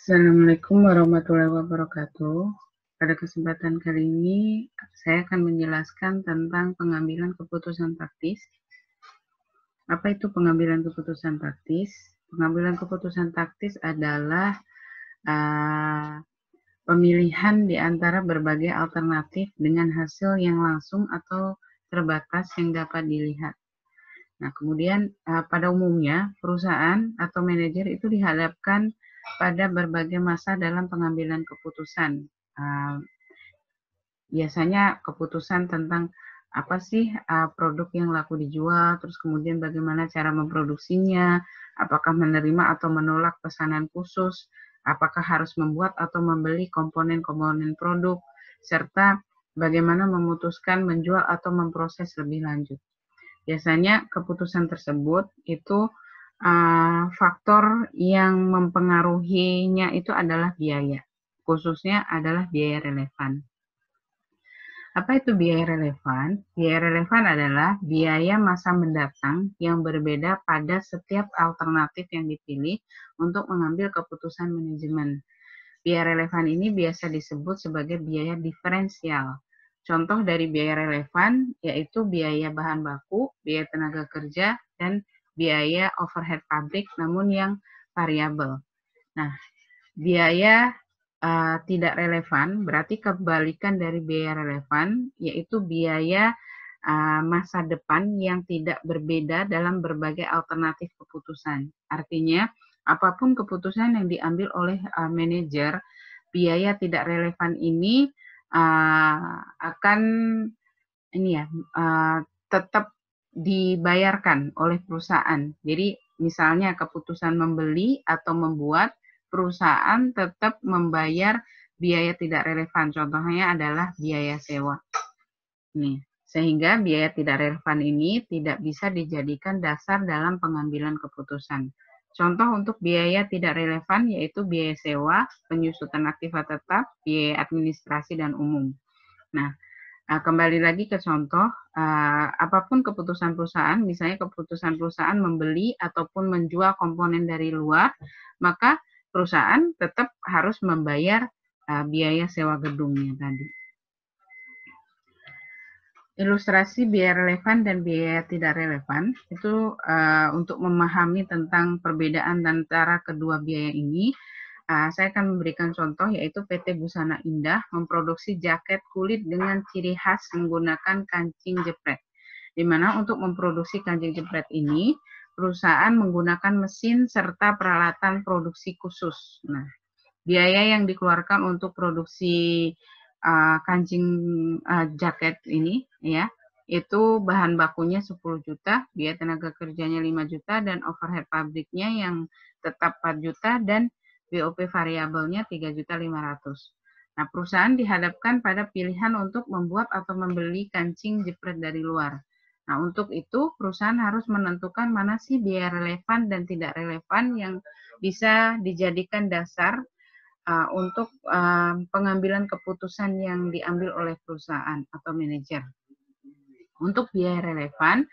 Assalamualaikum warahmatullahi wabarakatuh. Pada kesempatan kali ini, saya akan menjelaskan tentang pengambilan keputusan taktis. Apa itu pengambilan keputusan taktis? Pengambilan keputusan taktis adalah pemilihan di antara berbagai alternatif dengan hasil yang langsung atau terbatas yang dapat dilihat. Nah, kemudian pada umumnya perusahaan atau manajer itu dihadapkan pada berbagai masa dalam pengambilan keputusan. Biasanya keputusan tentang apa sih produk yang laku dijual, terus kemudian bagaimana cara memproduksinya, apakah menerima atau menolak pesanan khusus, apakah harus membuat atau membeli komponen-komponen produk, serta bagaimana memutuskan menjual atau memproses lebih lanjut. Biasanya keputusan tersebut itu faktor yang mempengaruhinya itu adalah biaya, khususnya adalah biaya relevan. Apa itu biaya relevan? Biaya relevan adalah biaya masa mendatang yang berbeda pada setiap alternatif yang dipilih untuk mengambil keputusan manajemen. Biaya relevan ini biasa disebut sebagai biaya diferensial. Contoh dari biaya relevan yaitu biaya bahan baku, biaya tenaga kerja, dan biaya overhead pabrik namun yang variabel. Nah, biaya tidak relevan berarti kebalikan dari biaya relevan, yaitu biaya masa depan yang tidak berbeda dalam berbagai alternatif keputusan. Artinya, apapun keputusan yang diambil oleh manajer, biaya tidak relevan ini akan tetap dibayarkan oleh perusahaan. Jadi misalnya keputusan membeli atau membuat, perusahaan tetap membayar biaya tidak relevan. Contohnya adalah biaya sewa. Sehingga biaya tidak relevan ini tidak bisa dijadikan dasar dalam pengambilan keputusan. Contoh untuk biaya tidak relevan yaitu biaya sewa, penyusutan aktiva tetap, biaya administrasi dan umum. Nah, kembali lagi ke contoh, apapun keputusan perusahaan, misalnya keputusan perusahaan membeli ataupun menjual komponen dari luar, maka perusahaan tetap harus membayar biaya sewa gedungnya tadi. Ilustrasi biaya relevan dan biaya tidak relevan itu untuk memahami tentang perbedaan antara kedua biaya ini, saya akan memberikan contoh yaitu PT Busana Indah memproduksi jaket kulit dengan ciri khas menggunakan kancing jepret. Di mana untuk memproduksi kancing jepret ini, perusahaan menggunakan mesin serta peralatan produksi khusus. Nah, biaya yang dikeluarkan untuk produksi kancing jaket ini ya, itu bahan bakunya 10 juta, biaya tenaga kerjanya 5 juta, dan overhead pabriknya yang tetap 4 juta, dan BOP variabelnya 3.500.000. Nah, perusahaan dihadapkan pada pilihan untuk membuat atau membeli kancing jepret dari luar. Nah, untuk itu perusahaan harus menentukan mana sih biaya relevan dan tidak relevan yang bisa dijadikan dasar untuk pengambilan keputusan yang diambil oleh perusahaan atau manajer. Untuk biaya relevan,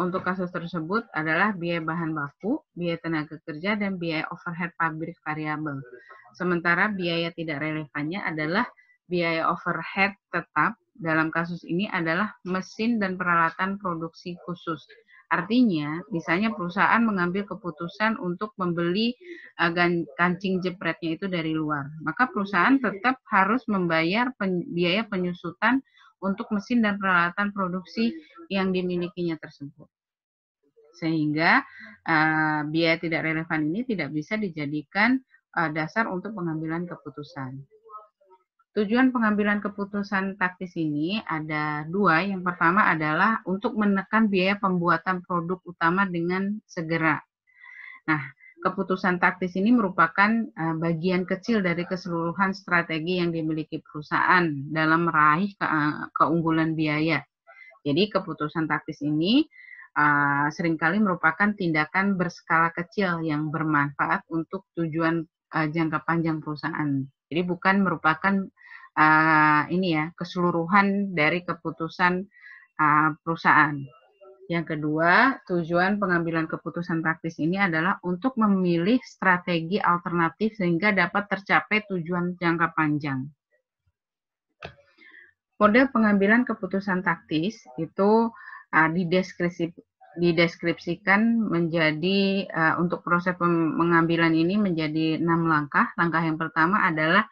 untuk kasus tersebut adalah biaya bahan baku, biaya tenaga kerja, dan biaya overhead pabrik variabel. Sementara biaya tidak relevannya adalah biaya overhead tetap, dalam kasus ini adalah mesin dan peralatan produksi khusus. Artinya, misalnya perusahaan mengambil keputusan untuk membeli kancing jepretnya itu dari luar, maka perusahaan tetap harus membayar biaya penyusutan untuk mesin dan peralatan produksi yang dimilikinya tersebut. Sehingga biaya tidak relevan ini tidak bisa dijadikan dasar untuk pengambilan keputusan. Tujuan pengambilan keputusan taktis ini ada dua. Yang pertama adalah untuk menekan biaya pembuatan produk utama dengan segera. Nah, keputusan taktis ini merupakan bagian kecil dari keseluruhan strategi yang dimiliki perusahaan dalam meraih keunggulan biaya. Jadi keputusan taktis ini seringkali merupakan tindakan berskala kecil yang bermanfaat untuk tujuan jangka panjang perusahaan. Jadi bukan merupakan keseluruhan dari keputusan perusahaan. Yang kedua, tujuan pengambilan keputusan taktis ini adalah untuk memilih strategi alternatif sehingga dapat tercapai tujuan jangka panjang. Model pengambilan keputusan taktis itu dideskripsikan menjadi untuk proses pengambilan ini menjadi 6 langkah. Langkah yang pertama adalah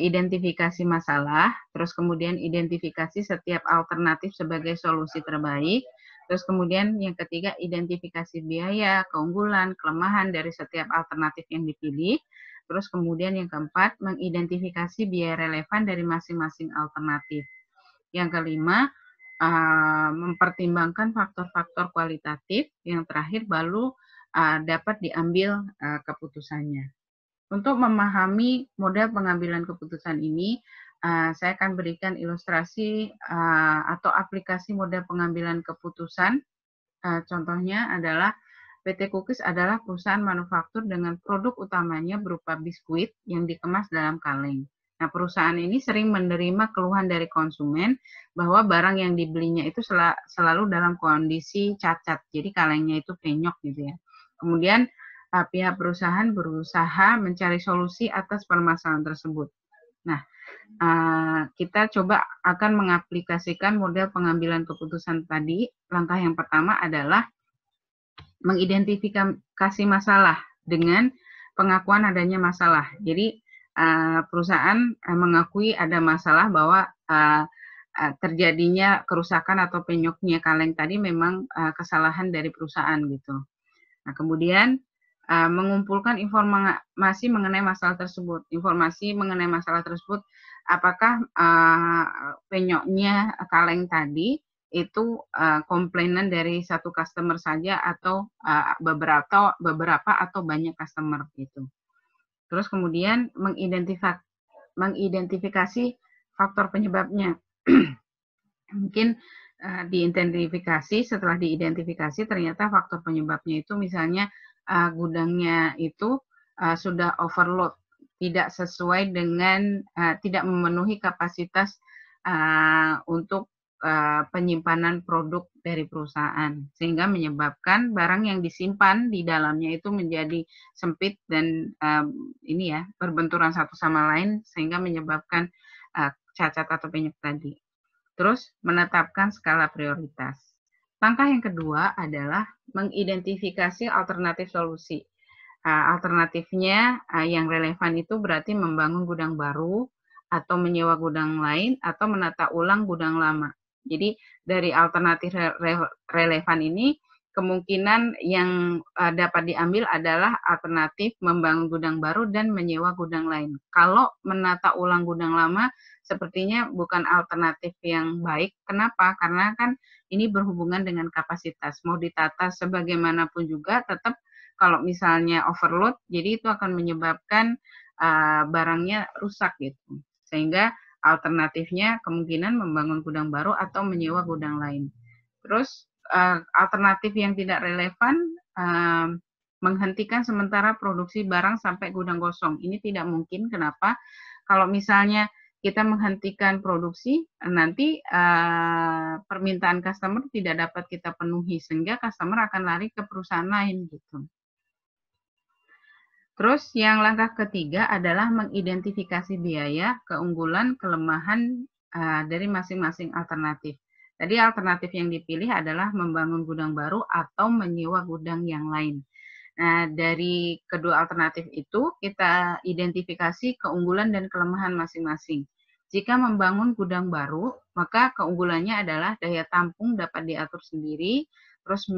identifikasi masalah, terus kemudian identifikasi setiap alternatif sebagai solusi terbaik, terus kemudian yang ketiga identifikasi biaya, keunggulan, kelemahan dari setiap alternatif yang dipilih, terus kemudian yang keempat mengidentifikasi biaya relevan dari masing-masing alternatif. Yang kelima, mempertimbangkan faktor-faktor kualitatif, yang terakhir baru dapat diambil keputusannya. Untuk memahami model pengambilan keputusan ini, saya akan berikan ilustrasi atau aplikasi model pengambilan keputusan. Contohnya adalah PT Cookies adalah perusahaan manufaktur dengan produk utamanya berupa biskuit yang dikemas dalam kaleng. Nah, perusahaan ini sering menerima keluhan dari konsumen bahwa barang yang dibelinya itu selalu dalam kondisi cacat, jadi kalengnya itu penyok gitu ya. Kemudian pihak perusahaan berusaha mencari solusi atas permasalahan tersebut. Nah, kita coba akan mengaplikasikan model pengambilan keputusan tadi. Langkah yang pertama adalah mengidentifikasi masalah dengan pengakuan adanya masalah. Jadi, perusahaan mengakui ada masalah bahwa terjadinya kerusakan atau penyoknya kaleng tadi memang kesalahan dari perusahaan gitu. Nah, kemudian mengumpulkan informasi mengenai masalah tersebut. Informasi mengenai masalah tersebut, apakah penyoknya kaleng tadi itu komplainan dari satu customer saja atau beberapa atau banyak customer gitu. Terus kemudian mengidentifikasi faktor penyebabnya. Mungkin diidentifikasi, setelah diidentifikasi ternyata faktor penyebabnya itu misalnya gudangnya itu sudah overload, tidak sesuai dengan tidak memenuhi kapasitas untuk penyimpanan produk dari perusahaan, sehingga menyebabkan barang yang disimpan di dalamnya itu menjadi sempit dan ini ya berbenturan satu sama lain sehingga menyebabkan cacat atau penyok tadi. Terus menetapkan skala prioritas. Langkah yang kedua adalah mengidentifikasi alternatif solusi. Alternatifnya yang relevan itu berarti membangun gudang baru atau menyewa gudang lain atau menata ulang gudang lama. Jadi dari alternatif relevan ini kemungkinan yang dapat diambil adalah alternatif membangun gudang baru dan menyewa gudang lain. Kalau menata ulang gudang lama sepertinya bukan alternatif yang baik. Kenapa? Karena kan ini berhubungan dengan kapasitas. Mau ditata sebagaimanapun juga tetap kalau misalnya overload, jadi itu akan menyebabkan barangnya rusak gitu. Sehingga alternatifnya kemungkinan membangun gudang baru atau menyewa gudang lain. Terus alternatif yang tidak relevan menghentikan sementara produksi barang sampai gudang kosong. Ini tidak mungkin. Kenapa? Kalau misalnya kita menghentikan produksi, nanti permintaan customer tidak dapat kita penuhi, sehingga customer akan lari ke perusahaan lain gitu. Terus yang langkah ketiga adalah mengidentifikasi biaya, keunggulan, kelemahan dari masing-masing alternatif. Tadi alternatif yang dipilih adalah membangun gudang baru atau menyewa gudang yang lain. Nah, dari kedua alternatif itu kita identifikasi keunggulan dan kelemahan masing-masing. Jika membangun gudang baru, maka keunggulannya adalah daya tampung dapat diatur sendiri, terus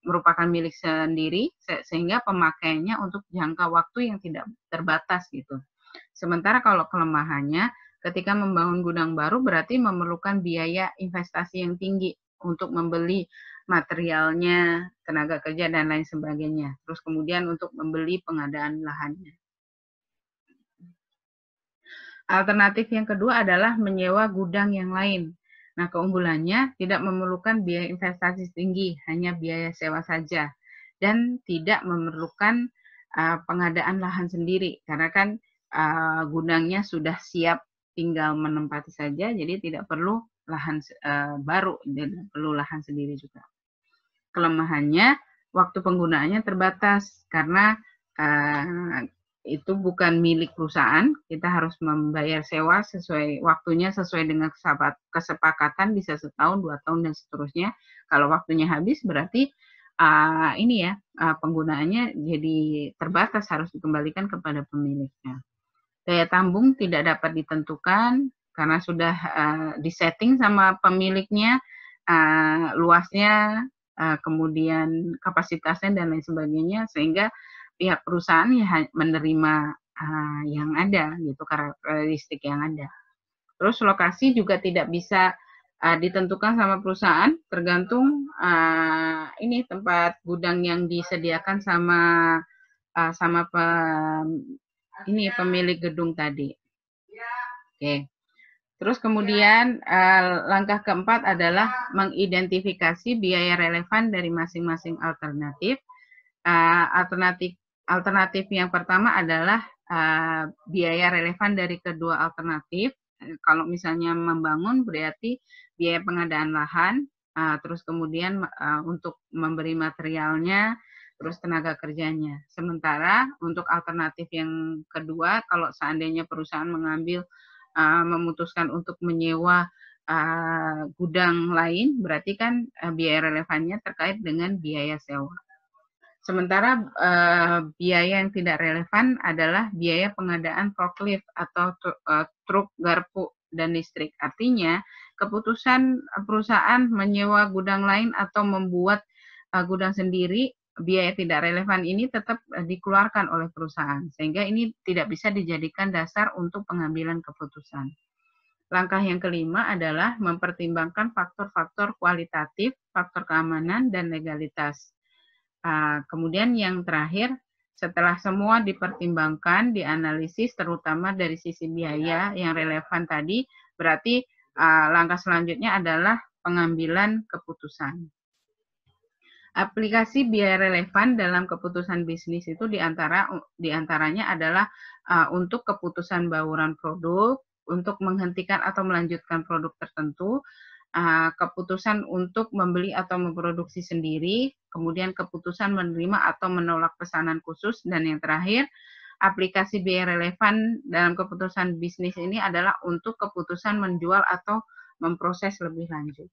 merupakan milik sendiri, sehingga pemakaiannya untuk jangka waktu yang tidak terbatas gitu. Sementara kalau kelemahannya, ketika membangun gudang baru berarti memerlukan biaya investasi yang tinggi untuk membeli materialnya, tenaga kerja, dan lain sebagainya. Terus kemudian untuk membeli pengadaan lahannya. Alternatif yang kedua adalah menyewa gudang yang lain. Nah, keunggulannya tidak memerlukan biaya investasi tinggi, hanya biaya sewa saja. Dan tidak memerlukan pengadaan lahan sendiri, karena kan gudangnya sudah siap tinggal menempati saja, jadi tidak perlu lahan baru, dan perlu lahan sendiri juga. Kelemahannya, waktu penggunaannya terbatas karena itu bukan milik perusahaan, kita harus membayar sewa sesuai waktunya, sesuai dengan kesepakatan, bisa setahun, 2 tahun, dan seterusnya. Kalau waktunya habis berarti penggunaannya jadi terbatas, harus dikembalikan kepada pemiliknya. Daya tampung tidak dapat ditentukan karena sudah disetting sama pemiliknya, luasnya, kemudian kapasitasnya dan lain sebagainya, sehingga pihak perusahaan ya menerima yang ada gitu, karakteristik yang ada. Terus lokasi juga tidak bisa ditentukan sama perusahaan, tergantung ini tempat gudang yang disediakan sama pemilik gedung tadi. Oke. Terus kemudian langkah keempat adalah mengidentifikasi biaya relevan dari masing-masing alternatif. Alternatif yang pertama adalah biaya relevan dari kedua alternatif. Kalau misalnya membangun berarti biaya pengadaan lahan, terus kemudian untuk memberi materialnya, terus tenaga kerjanya. Sementara untuk alternatif yang kedua, kalau seandainya perusahaan memutuskan untuk menyewa gudang lain, berarti kan biaya relevannya terkait dengan biaya sewa. Sementara biaya yang tidak relevan adalah biaya pengadaan forklift atau truk garpu dan listrik. Artinya, keputusan perusahaan menyewa gudang lain atau membuat gudang sendiri, biaya tidak relevan ini tetap dikeluarkan oleh perusahaan, sehingga ini tidak bisa dijadikan dasar untuk pengambilan keputusan. Langkah yang kelima adalah mempertimbangkan faktor-faktor kualitatif, faktor keamanan, dan legalitas. Kemudian yang terakhir, setelah semua dipertimbangkan, dianalisis, terutama dari sisi biaya yang relevan tadi, berarti langkah selanjutnya adalah pengambilan keputusan. Aplikasi biaya relevan dalam keputusan bisnis itu diantaranya adalah untuk keputusan bauran produk, untuk menghentikan atau melanjutkan produk tertentu, keputusan untuk membeli atau memproduksi sendiri, kemudian keputusan menerima atau menolak pesanan khusus, dan yang terakhir, aplikasi biaya relevan dalam keputusan bisnis ini adalah untuk keputusan menjual atau memproses lebih lanjut.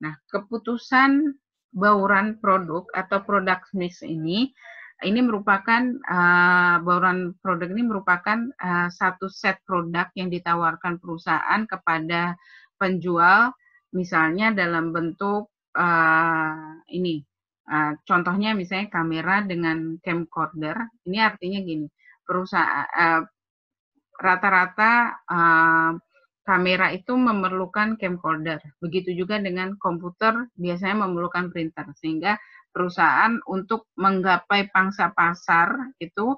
Nah, keputusan bauran produk atau product mix ini merupakan bauran produk ini merupakan satu set produk yang ditawarkan perusahaan kepada penjual, misalnya dalam bentuk contohnya misalnya kamera dengan camcorder. Ini artinya gini, perusahaan rata-rata kamera itu memerlukan camcorder. Begitu juga dengan komputer biasanya memerlukan printer, sehingga perusahaan untuk menggapai pangsa pasar itu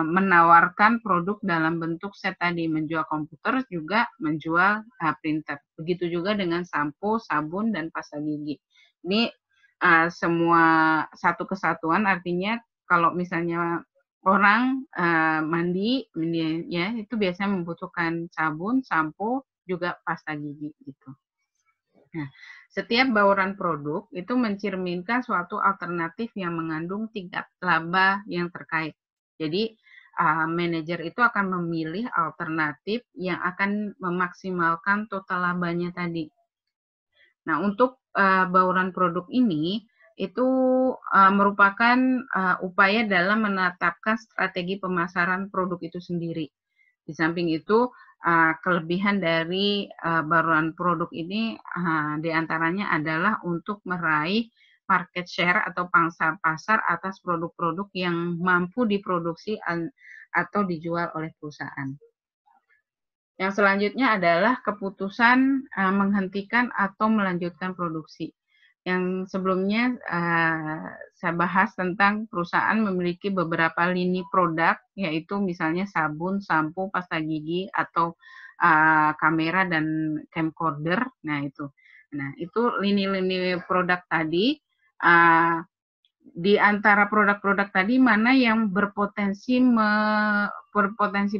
menawarkan produk dalam bentuk set tadi, menjual komputer juga menjual printer. Begitu juga dengan sampo, sabun, dan pasta gigi. Ini semua satu kesatuan, artinya kalau misalnya orang mandi ya itu biasanya membutuhkan sabun, sampo, juga pasta gigi gitu. Nah, setiap bauran produk itu mencerminkan suatu alternatif yang mengandung tingkat laba yang terkait. Jadi manajer itu akan memilih alternatif yang akan memaksimalkan total labanya tadi. Nah, untuk bauran produk ini itu merupakan upaya dalam menetapkan strategi pemasaran produk itu sendiri. Di samping itu, kelebihan dari bauran produk ini diantaranya adalah untuk meraih market share atau pangsa pasar atas produk-produk yang mampu diproduksi atau dijual oleh perusahaan. Yang selanjutnya adalah keputusan menghentikan atau melanjutkan produksi. Yang sebelumnya saya bahas tentang perusahaan memiliki beberapa lini produk, yaitu misalnya sabun, sampo, pasta gigi, atau kamera dan camcorder. Nah itu lini-lini produk tadi di antara produk-produk tadi mana yang berpotensi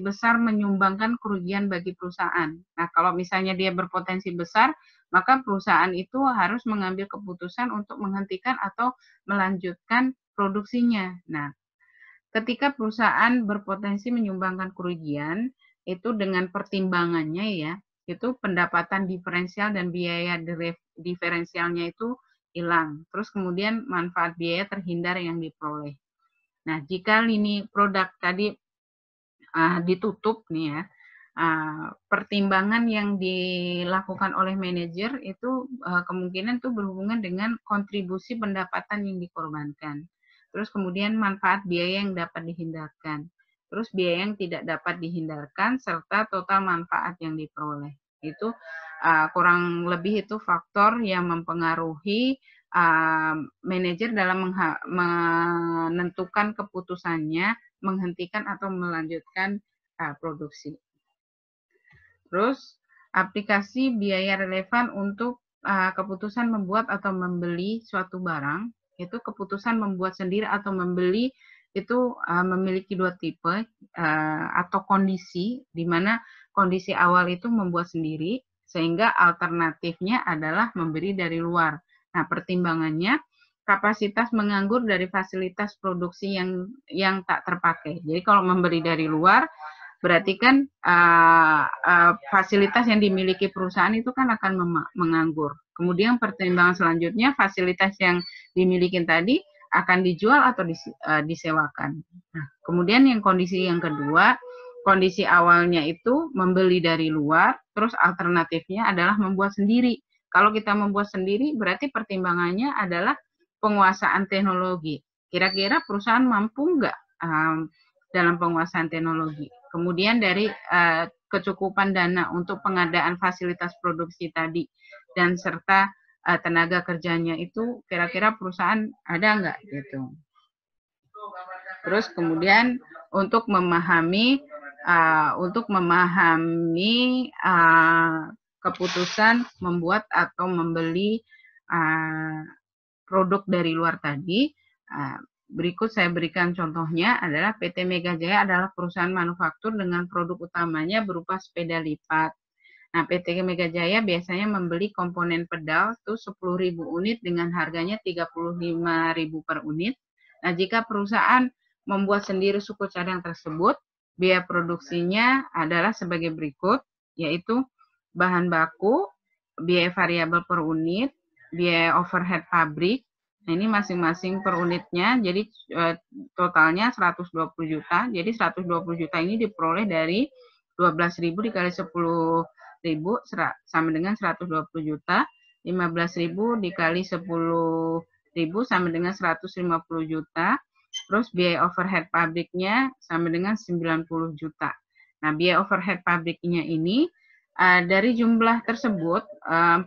besar menyumbangkan kerugian bagi perusahaan. Nah, kalau misalnya dia berpotensi besar, maka perusahaan itu harus mengambil keputusan untuk menghentikan atau melanjutkan produksinya. Nah, ketika perusahaan berpotensi menyumbangkan kerugian, itu dengan pertimbangannya ya, itu pendapatan diferensial dan biaya diferensialnya itu hilang. Terus kemudian manfaat biaya terhindar yang diperoleh. Nah, jika lini produk tadi ditutup nih ya, pertimbangan yang dilakukan oleh manajer itu kemungkinan itu berhubungan dengan kontribusi pendapatan yang dikorbankan. Terus kemudian manfaat biaya yang dapat dihindarkan. Terus biaya yang tidak dapat dihindarkan serta total manfaat yang diperoleh. Itu kurang lebih itu faktor yang mempengaruhi manajer dalam menentukan keputusannya menghentikan atau melanjutkan produksi. Terus aplikasi biaya relevan untuk keputusan membuat atau membeli suatu barang, itu keputusan membuat sendiri atau membeli itu memiliki dua tipe atau kondisi, di mana kondisi awal itu membuat sendiri, sehingga alternatifnya adalah membeli dari luar. Nah, pertimbangannya kapasitas menganggur dari fasilitas produksi yang tak terpakai. Jadi kalau membeli dari luar, berarti kan fasilitas yang dimiliki perusahaan itu kan akan menganggur. Kemudian pertimbangan selanjutnya fasilitas yang dimiliki tadi akan dijual atau disewakan. Nah, kemudian yang kondisi yang kedua, kondisi awalnya itu membeli dari luar, terus alternatifnya adalah membuat sendiri. Kalau kita membuat sendiri, berarti pertimbangannya adalah penguasaan teknologi. Kira-kira perusahaan mampu nggak dalam penguasaan teknologi? Kemudian dari kecukupan dana untuk pengadaan fasilitas produksi tadi dan serta tenaga kerjanya itu kira-kira perusahaan ada nggak gitu. Terus kemudian untuk memahami keputusan membuat atau membeli produk dari luar tadi, berikut saya berikan contohnya adalah PT Mega Jaya adalah perusahaan manufaktur dengan produk utamanya berupa sepeda lipat. Nah, PT Mega Jaya biasanya membeli komponen pedal itu 10.000 unit dengan harganya 35.000 per unit. Nah, jika perusahaan membuat sendiri suku cadang tersebut, biaya produksinya adalah sebagai berikut, yaitu bahan baku, biaya variabel per unit, biaya overhead pabrik. Nah, ini masing-masing per unitnya, jadi totalnya 120 juta. Jadi 120 juta ini diperoleh dari 12.000 dikali 10.000 sama dengan 120 juta. 15.000 dikali 10.000 sama dengan 150 juta. Terus biaya overhead pabriknya sama dengan 90 juta. Nah, biaya overhead pabriknya ini dari jumlah tersebut, 40%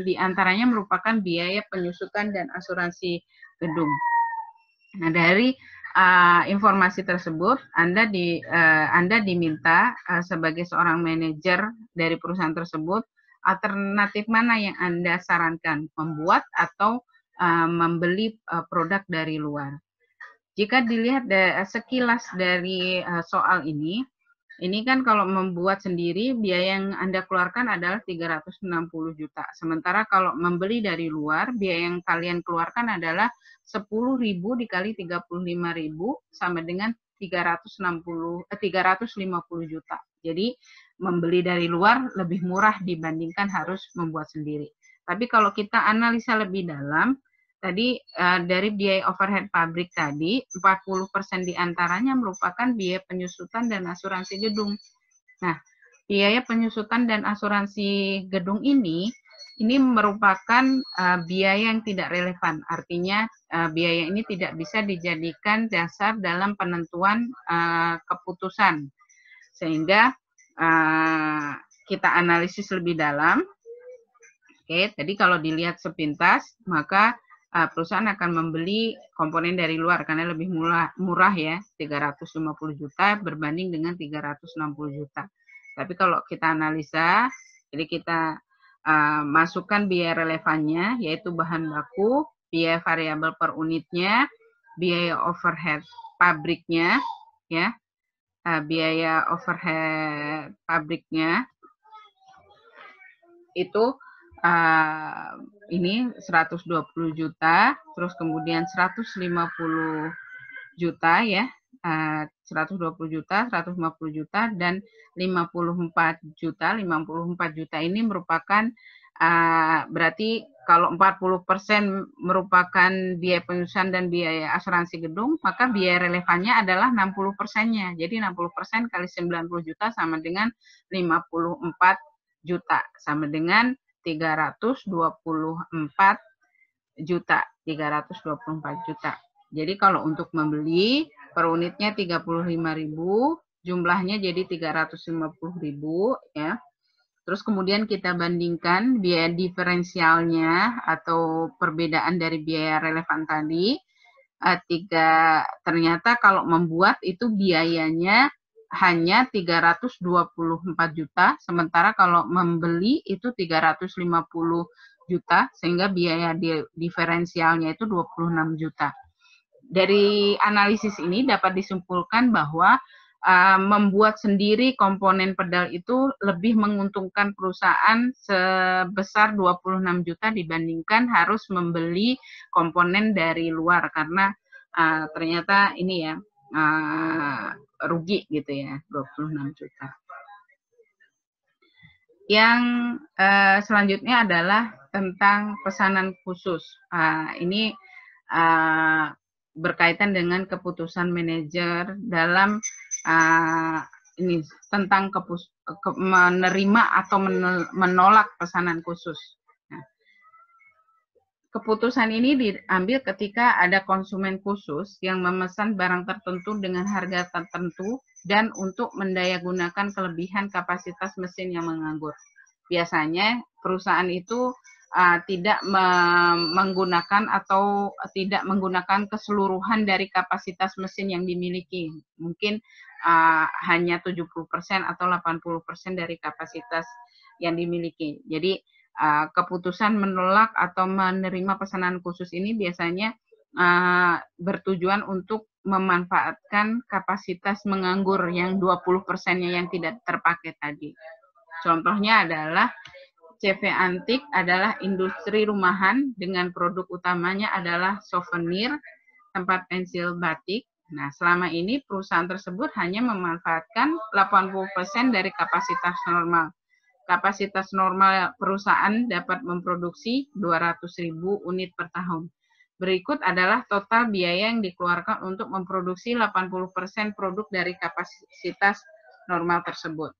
diantaranya merupakan biaya penyusutan dan asuransi gedung. Nah, dari informasi tersebut, Anda diminta sebagai seorang manajer dari perusahaan tersebut, alternatif mana yang Anda sarankan, membuat atau membeli produk dari luar. Jika dilihat sekilas dari soal ini kan kalau membuat sendiri biaya yang Anda keluarkan adalah 360 juta. Sementara kalau membeli dari luar, biaya yang kalian keluarkan adalah 10.000 dikali 35.000 sama dengan 350 juta. Jadi membeli dari luar lebih murah dibandingkan harus membuat sendiri. Tapi kalau kita analisa lebih dalam, tadi dari biaya overhead pabrik tadi, 40% diantaranya merupakan biaya penyusutan dan asuransi gedung. Nah, biaya penyusutan dan asuransi gedung ini merupakan biaya yang tidak relevan. Artinya biaya ini tidak bisa dijadikan dasar dalam penentuan keputusan. Sehingga kita analisis lebih dalam. Oke, tadi kalau dilihat sepintas, maka perusahaan akan membeli komponen dari luar karena lebih murah ya, 350 juta berbanding dengan 360 juta. Tapi kalau kita analisa, jadi kita masukkan biaya relevannya, yaitu bahan baku, biaya variabel per unitnya, biaya overhead pabriknya, ya, biaya overhead pabriknya itu ini 120 juta, terus kemudian 150 juta ya, 120 juta, 150 juta, dan 54 juta. 54 juta ini merupakan berarti kalau 40% merupakan biaya penyusunan dan biaya asuransi gedung, maka biaya relevannya adalah 60%-nya. Jadi 60% kali 90 juta sama dengan 54 juta, sama dengan 324 juta. 324 juta. Jadi kalau untuk membeli per unitnya 35.000, jumlahnya jadi 350.000 ya. Terus kemudian kita bandingkan biaya diferensialnya atau perbedaan dari biaya relevan tadi. Ternyata kalau membuat itu biayanya hanya 324 juta, sementara kalau membeli itu 350 juta, sehingga biaya diferensialnya itu 26 juta. Dari analisis ini dapat disimpulkan bahwa membuat sendiri komponen pedal itu lebih menguntungkan perusahaan sebesar 26 juta dibandingkan harus membeli komponen dari luar, karena ternyata ini ya rugi gitu ya, 26 juta. Yang selanjutnya adalah tentang pesanan khusus. Ini berkaitan dengan keputusan manajer dalam ini tentang menerima atau menolak pesanan khusus. Nah, keputusan ini diambil ketika ada konsumen khusus yang memesan barang tertentu dengan harga tertentu dan untuk mendayagunakan kelebihan kapasitas mesin yang menganggur. Biasanya perusahaan itu tidak menggunakan atau tidak menggunakan keseluruhan dari kapasitas mesin yang dimiliki. Mungkin hanya 70% atau 80% dari kapasitas yang dimiliki. Jadi keputusan menolak atau menerima pesanan khusus ini biasanya bertujuan untuk memanfaatkan kapasitas menganggur yang 20%-nya yang tidak terpakai tadi. Contohnya adalah CV Antik adalah industri rumahan dengan produk utamanya adalah souvenir, tempat pensil batik. Nah, selama ini perusahaan tersebut hanya memanfaatkan 80% dari kapasitas normal. Kapasitas normal perusahaan dapat memproduksi 200.000 unit per tahun. Berikut adalah total biaya yang dikeluarkan untuk memproduksi 80% produk dari kapasitas normal tersebut.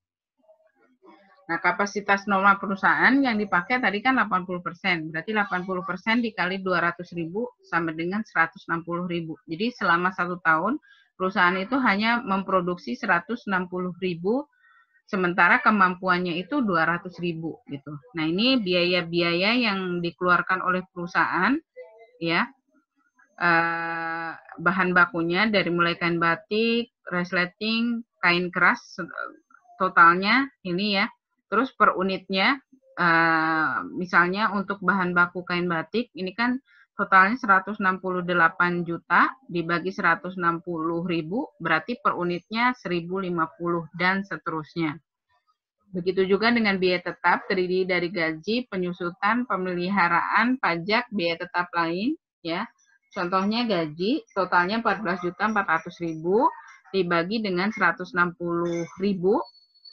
Nah, kapasitas normal perusahaan yang dipakai tadi kan 80%. Berarti 80% dikali 200.000 sama dengan 160.000. Jadi selama 1 tahun, perusahaan itu hanya memproduksi 160.000, sementara kemampuannya itu 200.000 gitu. Nah, ini biaya-biaya yang dikeluarkan oleh perusahaan, ya. Bahan bakunya dari mulai kain batik, resleting, kain keras, totalnya ini ya. Terus per unitnya, misalnya untuk bahan baku kain batik, ini kan totalnya 168 juta, dibagi 160.000, berarti per unitnya 1.050, dan seterusnya. Begitu juga dengan biaya tetap, terdiri dari gaji, penyusutan, pemeliharaan, pajak, biaya tetap lain. Ya. Contohnya gaji, totalnya 14.400.000, dibagi dengan 160.000,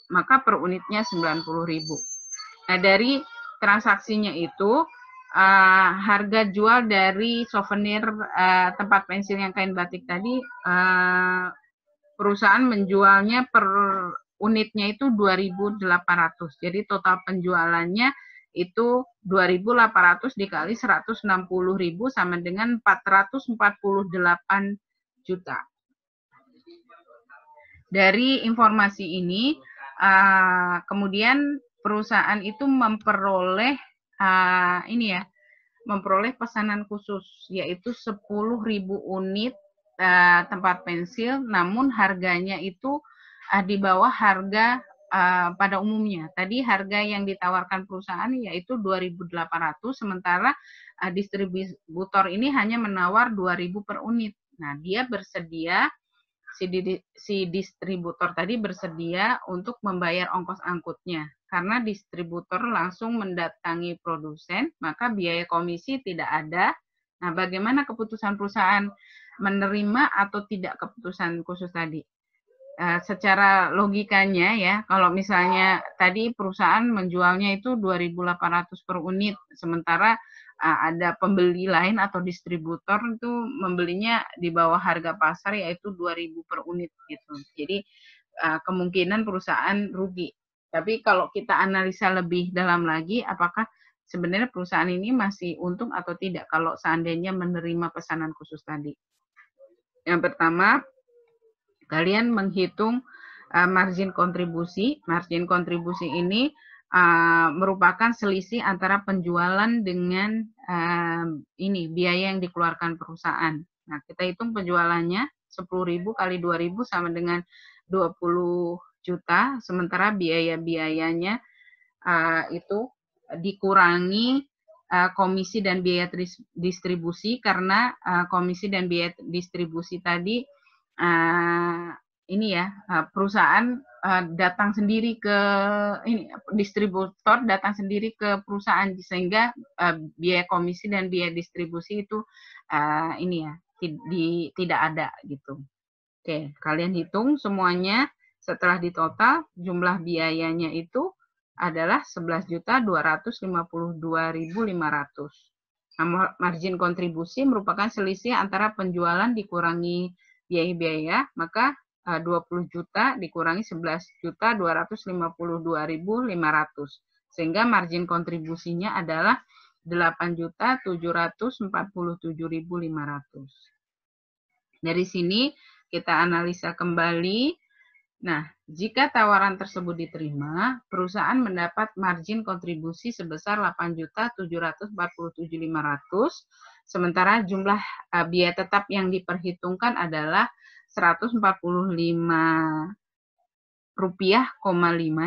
maka per unitnya 90.000. Nah, dari transaksinya itu, harga jual dari souvenir tempat pensil yang kain batik tadi, perusahaan menjualnya per unitnya itu 2.800. Jadi total penjualannya itu 2.800 dikali 160.000 sama dengan 448 juta. Dari informasi ini, kemudian perusahaan itu memperoleh memperoleh pesanan khusus, yaitu 10.000 unit tempat pensil, namun harganya itu di bawah harga pada umumnya. Tadi harga yang ditawarkan perusahaan yaitu 2.800, sementara distributor ini hanya menawar 2.000 per unit. Nah, dia bersedia, si distributor tadi bersedia untuk membayar ongkos angkutnya. Karena distributor langsung mendatangi produsen, maka biaya komisi tidak ada. Nah, bagaimana keputusan perusahaan menerima atau tidak keputusan khusus tadi? Secara logikanya ya, kalau misalnya tadi perusahaan menjualnya itu 2.800 per unit, sementara ada pembeli lain atau distributor itu membelinya di bawah harga pasar yaitu 2.000 per unit gitu. Jadi kemungkinan perusahaan rugi. Tapi kalau kita analisa lebih dalam lagi, apakah sebenarnya perusahaan ini masih untung atau tidak kalau seandainya menerima pesanan khusus tadi? Yang pertama, kalian menghitung margin kontribusi. Margin kontribusi ini merupakan selisih antara penjualan dengan biaya yang dikeluarkan perusahaan. Nah, kita hitung penjualannya 10.000 kali 2.000 sama dengan 20 juta, sementara biaya-biayanya itu dikurangi komisi dan biaya distribusi, karena komisi dan biaya distribusi tadi perusahaan datang sendiri ke distributor datang sendiri ke perusahaan, sehingga biaya komisi dan biaya distribusi itu tidak ada gitu. Oke, kalian hitung semuanya. Setelah ditotal, jumlah biayanya itu adalah 11.252.500. Nah, margin kontribusi merupakan selisih antara penjualan dikurangi biaya-biaya, maka 20 juta dikurangi 11.252.500. Sehingga margin kontribusinya adalah 8.747.500. Dari sini kita analisa kembali. Nah, jika tawaran tersebut diterima, perusahaan mendapat margin kontribusi sebesar 8.747.500, sementara jumlah biaya tetap yang diperhitungkan adalah 145,5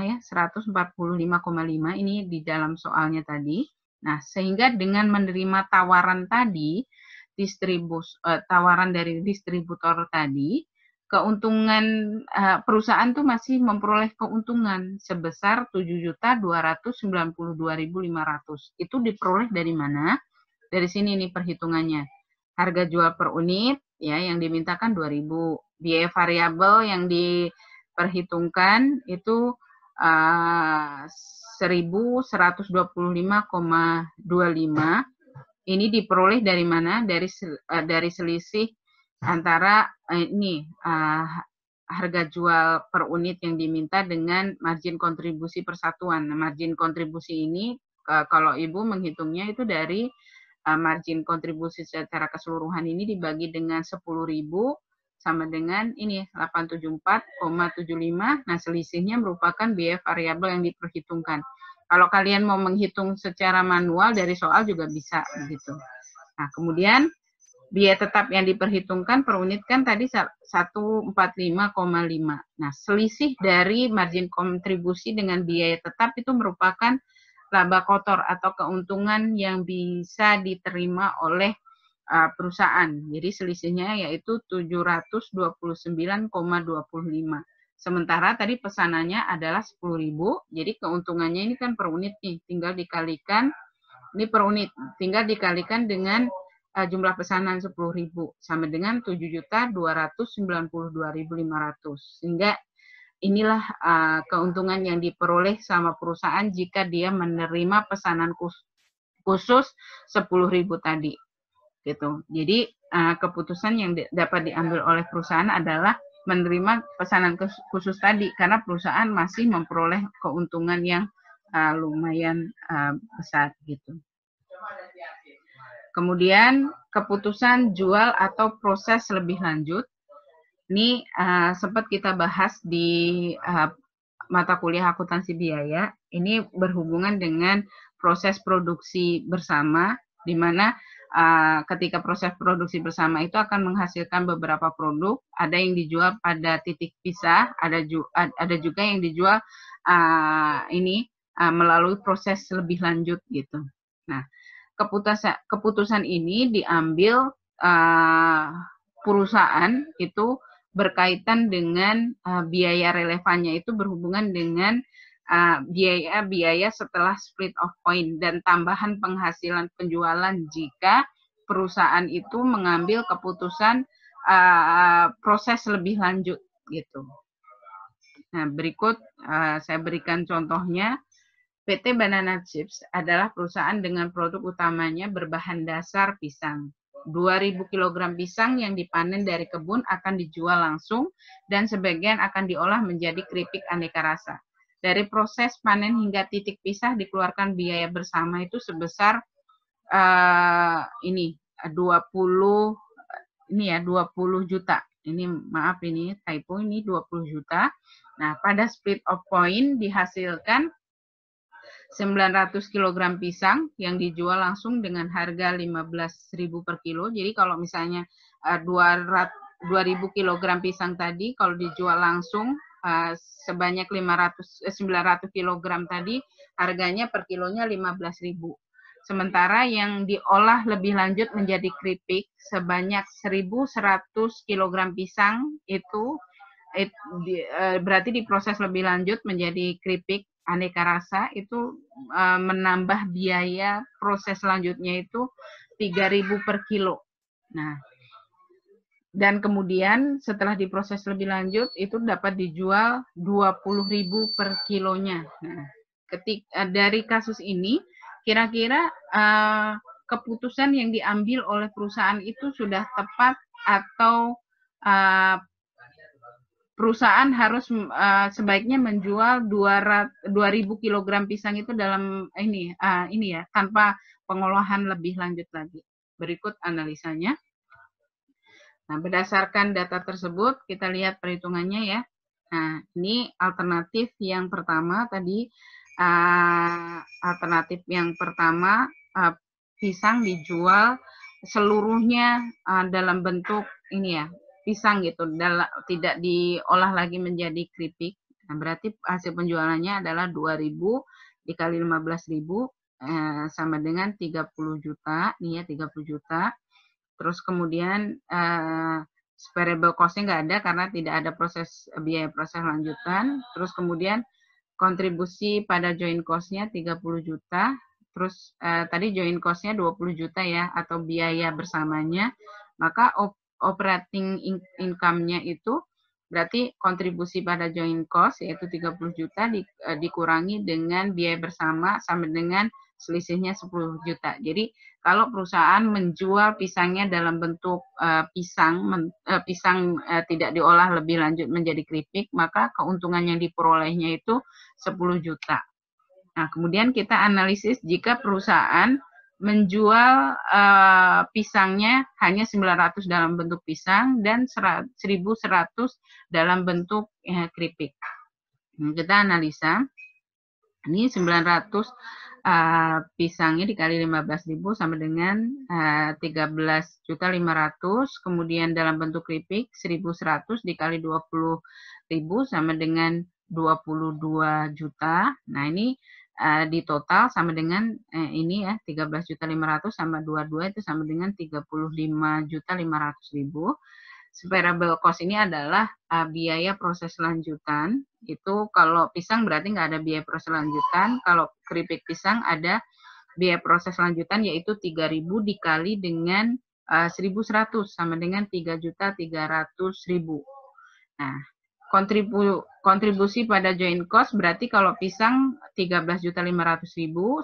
ya, 145,5 ini di dalam soalnya tadi. Nah, sehingga dengan menerima tawaran tadi, tawaran dari distributor tadi, keuntungan perusahaan tuh masih memperoleh keuntungan sebesar 7.292.500. Itu diperoleh dari mana? Dari sini nih perhitungannya. Harga jual per unit ya yang dimintakan 2.000. Biaya variabel yang diperhitungkan itu 1.125,25. Ini diperoleh dari mana? Dari selisih antara harga jual per unit yang diminta dengan margin kontribusi persatuan. Nah, margin kontribusi ini kalau Ibu menghitungnya itu dari margin kontribusi secara keseluruhan ini dibagi dengan 10.000 sama dengan ini 874,75. Nah, selisihnya merupakan biaya variabel yang diperhitungkan. Kalau kalian mau menghitung secara manual dari soal juga bisa begitu. Nah, kemudian biaya tetap yang diperhitungkan per unit kan tadi 145,5. Nah, selisih dari margin kontribusi dengan biaya tetap itu merupakan laba kotor atau keuntungan yang bisa diterima oleh perusahaan. Jadi selisihnya yaitu 729,25. Sementara tadi pesanannya adalah 10.000, jadi keuntungannya ini kan per unit nih, tinggal dikalikan, ini per unit, tinggal dikalikan dengan jumlah pesanan 10.000 sama dengan 7.292.500. Sehingga inilah keuntungan yang diperoleh sama perusahaan jika dia menerima pesanan khusus 10.000 tadi. Gitu. Jadi keputusan yang dapat diambil oleh perusahaan adalah menerima pesanan khusus tadi karena perusahaan masih memperoleh keuntungan yang lumayan besar gitu. Kemudian keputusan jual atau proses lebih lanjut. Ini sempat kita bahas di mata kuliah akuntansi biaya. Ini berhubungan dengan proses produksi bersama, di mana ketika proses produksi bersama itu akan menghasilkan beberapa produk. Ada yang dijual pada titik pisah, ada juga yang dijual melalui proses lebih lanjut gitu. Nah, keputusan ini diambil perusahaan itu berkaitan dengan biaya relevannya itu berhubungan dengan biaya setelah split off point dan tambahan penghasilan penjualan jika perusahaan itu mengambil keputusan proses lebih lanjut gitu. Nah, berikut saya berikan contohnya. PT Banana Chips adalah perusahaan dengan produk utamanya berbahan dasar pisang. 2.000 kg pisang yang dipanen dari kebun akan dijual langsung dan sebagian akan diolah menjadi keripik aneka rasa. Dari proses panen hingga titik pisah dikeluarkan biaya bersama itu sebesar 20 juta. Ini maaf ini typo, ini 20 juta. Nah, pada split off point dihasilkan 900 kg pisang yang dijual langsung dengan harga 15.000 per kilo. Jadi kalau misalnya 2.000 kg pisang tadi kalau dijual langsung sebanyak 900 kg tadi harganya per kilonya 15.000. Sementara yang diolah lebih lanjut menjadi keripik sebanyak 1.100 kg pisang itu berarti diproses lebih lanjut menjadi keripik aneka rasa itu menambah biaya proses selanjutnya itu 3.000 per kilo. Nah, dan kemudian setelah diproses lebih lanjut itu dapat dijual 20.000 per kilonya. Nah, dari kasus ini kira-kira keputusan yang diambil oleh perusahaan itu sudah tepat atau perusahaan harus sebaiknya menjual 2.000 kg pisang itu dalam ini ya tanpa pengolahan lebih lanjut lagi. Berikut analisanya. Nah, berdasarkan data tersebut kita lihat perhitungannya ya. Nah, ini alternatif yang pertama tadi alternatif yang pertama pisang dijual seluruhnya dalam bentuk ini ya pisang gitu, tidak diolah lagi menjadi keripik. Nah, berarti hasil penjualannya adalah 2.000 dikali 15.000 sama dengan 30 juta. Nih ya 30 juta. Terus kemudian variable cost-nya nggak ada karena tidak ada biaya proses lanjutan. Terus kemudian kontribusi pada joint cost-nya 30 juta. Terus tadi joint cost-nya 20 juta ya atau biaya bersamanya. Maka operating income-nya itu berarti kontribusi pada joint cost yaitu 30 juta dikurangi dengan biaya bersama sama dengan selisihnya 10 juta. Jadi kalau perusahaan menjual pisangnya dalam bentuk pisang tidak diolah lebih lanjut menjadi keripik, maka keuntungan yang diperolehnya itu 10 juta. Nah, kemudian kita analisis jika perusahaan menjual pisangnya hanya 900 dalam bentuk pisang dan 1.100 dalam bentuk keripik. Kita analisa, ini 900 pisangnya dikali 15.000 sama dengan 13.500, kemudian dalam bentuk keripik 1.100 dikali 20.000 sama dengan 22 juta. Nah, ini di total sama dengan ini ya 13.500 sama 22 itu sama dengan 35.500.000. Variable cost ini adalah biaya proses lanjutan. Itu kalau pisang berarti nggak ada biaya proses lanjutan. Kalau keripik pisang ada biaya proses lanjutan yaitu 3.000 dikali dengan 1.100 sama dengan 3.300.000. Nah, kontribusi pada joint cost berarti kalau pisang 13.500.000,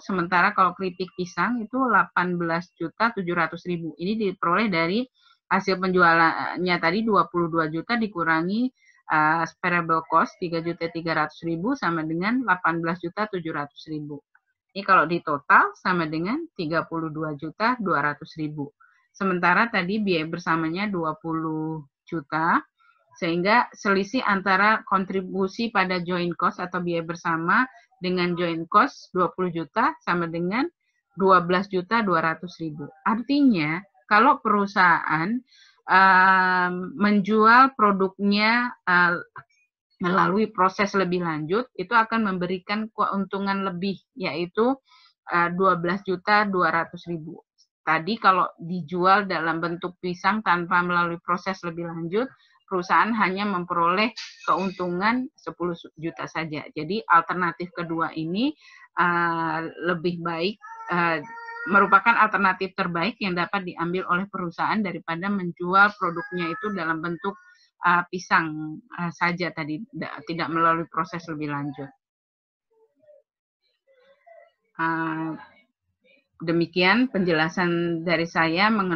sementara kalau keripik pisang itu 18.700.000. Ini diperoleh dari hasil penjualannya tadi 22 juta dikurangi variable cost 3.300.000 sama dengan 18.700.000. Ini kalau di total sama dengan 32.200.000. Sementara tadi biaya bersamanya 20 juta. Sehingga selisih antara kontribusi pada joint cost atau biaya bersama dengan joint cost 20 juta sama dengan 12.200.000. Artinya kalau perusahaan menjual produknya melalui proses lebih lanjut, itu akan memberikan keuntungan lebih, yaitu 12.200.000. Tadi kalau dijual dalam bentuk pisang tanpa melalui proses lebih lanjut, perusahaan hanya memperoleh keuntungan 10 juta saja. Jadi alternatif kedua ini lebih baik, merupakan alternatif terbaik yang dapat diambil oleh perusahaan daripada menjual produknya itu dalam bentuk pisang saja tadi, tidak melalui proses lebih lanjut. Demikian penjelasan dari saya mengenai